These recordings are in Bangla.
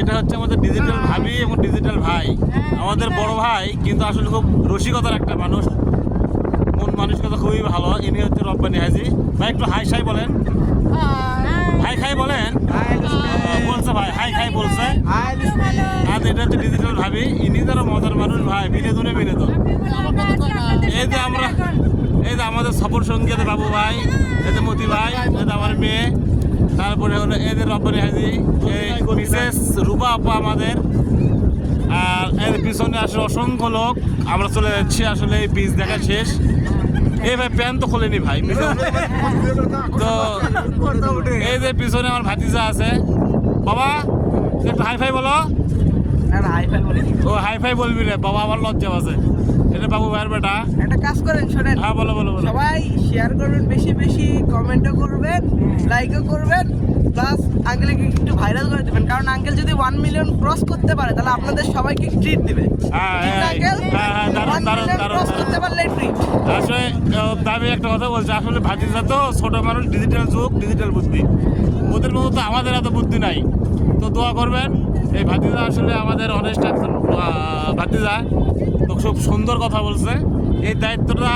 এটা হচ্ছে আমাদের ডিজিটাল ভাবি এবং ডিজিটাল ভাই, আমাদের বড় ভাই, কিন্তু আসলে খুব রসিকতার একটা মানুষ, মন মানসিকতা খুবই ভালো। ইনি হচ্ছে রব্বানী হাজি ভাই। একটু হাই সাই বলেন, হাই খাই বলেন। বলছে ভাই হাই খাই বলছে। আর এটা হচ্ছে ডিজিটাল ভাবি, ইনি যারা মজার মানুষ ভাই, বিনোদনে বিনোদন। এই যে আমাদের সফর সঙ্গী আছে বাবু ভাই, এতে মতি ভাই, এতে আমার মেয়ে, তারপরে হলো এদের রব্বানী হাজি, মিসেস রূপা আপা আমাদের। আর এর পিছনে আসলে অসংখ্য লোক। আমরা চলে যাচ্ছি আসলে এই বীজ দেখা শেষ। এই ভাই প্যান্ট তো খোলেনি ভাই। তো এই যে পিছনে আমার ভাতিজা আছে, বাবা একটু হাইফাই বলো। ও হাইফাই বলবি রে বাবা, আমার লজ্জা আছে। এটা বাবু ভাইয়ের বেটা। একটা কাজ করেন, শোনেন। হ্যাঁ বলো বলো বলো। সবাই শেয়ার করবেন, বেশি বেশি কমেন্টও করবেন, লাইকও করবেন, প্লাস আঙ্কেলকে একটু ভাইরাল করে দেবেন। কারণ আঙ্কেল যদি 1 মিলিয়ন ক্রস করতে পারে তাহলে আপনাদের সবাইকে ট্রিট দিবে। ক্রস করতে পারলে ট্রিট। আসলে দাবি একটা কথা বলছে, আসলে ভাতিজা তো ছোট মানুষ, ডিজিটাল যুগ, ডিজিটাল বুদ্ধি, ওদের মতো তো আমাদের এত বুদ্ধি নাই। তো দোয়া করবেন। এই ভাতিজা আসলে আমাদের অনেস্ট একজন ভাতিজা, তো খুব সুন্দর কথা বলছে। এই দায়িত্বটা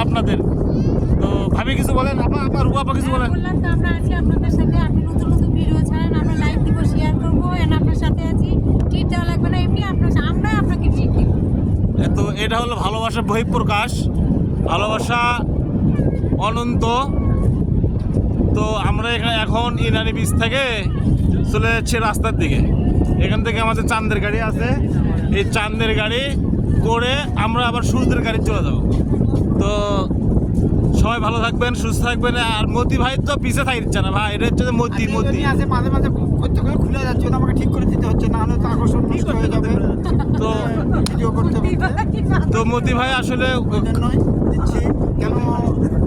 আপনাদের। তো ভাবি কিছু বলেন, আপা রুয়া আপা কিছু বলেন। বললাম তো আমরা আছি আপনাদের সাথে, আপনি নতুন নতুন ভিডিও ছাড়েন, আমরা লাইক দিব, শেয়ার করবো, এন্ড আপনার সাথে আছি। ট্রিট দেওয়া লাগবে না, এমনি আমরা আপনাকে ট্রিট দিব। তো এটা হলো ভালোবাসার বহিঃপ্রকাশ, ভালোবাসা অনন্ত। তো আমরা এখানে এখন ইনানি বীজ থেকে চলে যাচ্ছি রাস্তার দিকে। এখান থেকে আমাদের চাঁদের গাড়ি আছে, এই চাঁদের গাড়ি করে আমরা আবার সূর্যের গাড়ি চলে যাবো। তো সবাই ভালো থাকবেন, সুস্থ থাকবেন। আর মতি ভাই তো পিছে থাকছে না ভাই, এটা হচ্ছে মতি আছে, মাঝে মাঝে করতে করে খুলে যাচ্ছে, আমাকে ঠিক করে দিতে হচ্ছে, না হলে তো আকর্ষণ নষ্ট হয়ে যাবে। তো ভিডিও করতে তো মতি ভাই আসলে নয় দিচ্ছি, কেন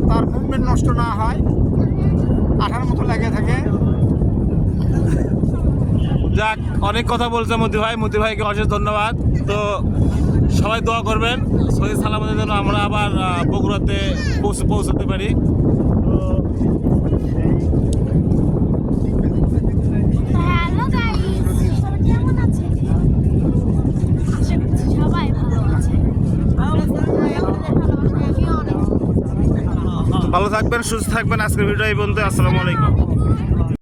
তার মুভমেন্ট নষ্ট না হয়, আঠার মতো লেগে থাকে। যাক, অনেক কথা বলছে মতি ভাইকে অশেষ ধন্যবাদ। তো সবাই দোয়া করবেন সহি সালামতের জন্য আমরা আবার বগুড়াতে পৌঁছাতে পারি। হ্যালো গাইস, সবাই কেমন আছেন? সবাই ভালো আছে। ভালো থাকবেন, সুস্থ থাকবেন। আজকের ভিডিও এই পর্যন্ত। আসসালামু আলাইকুম।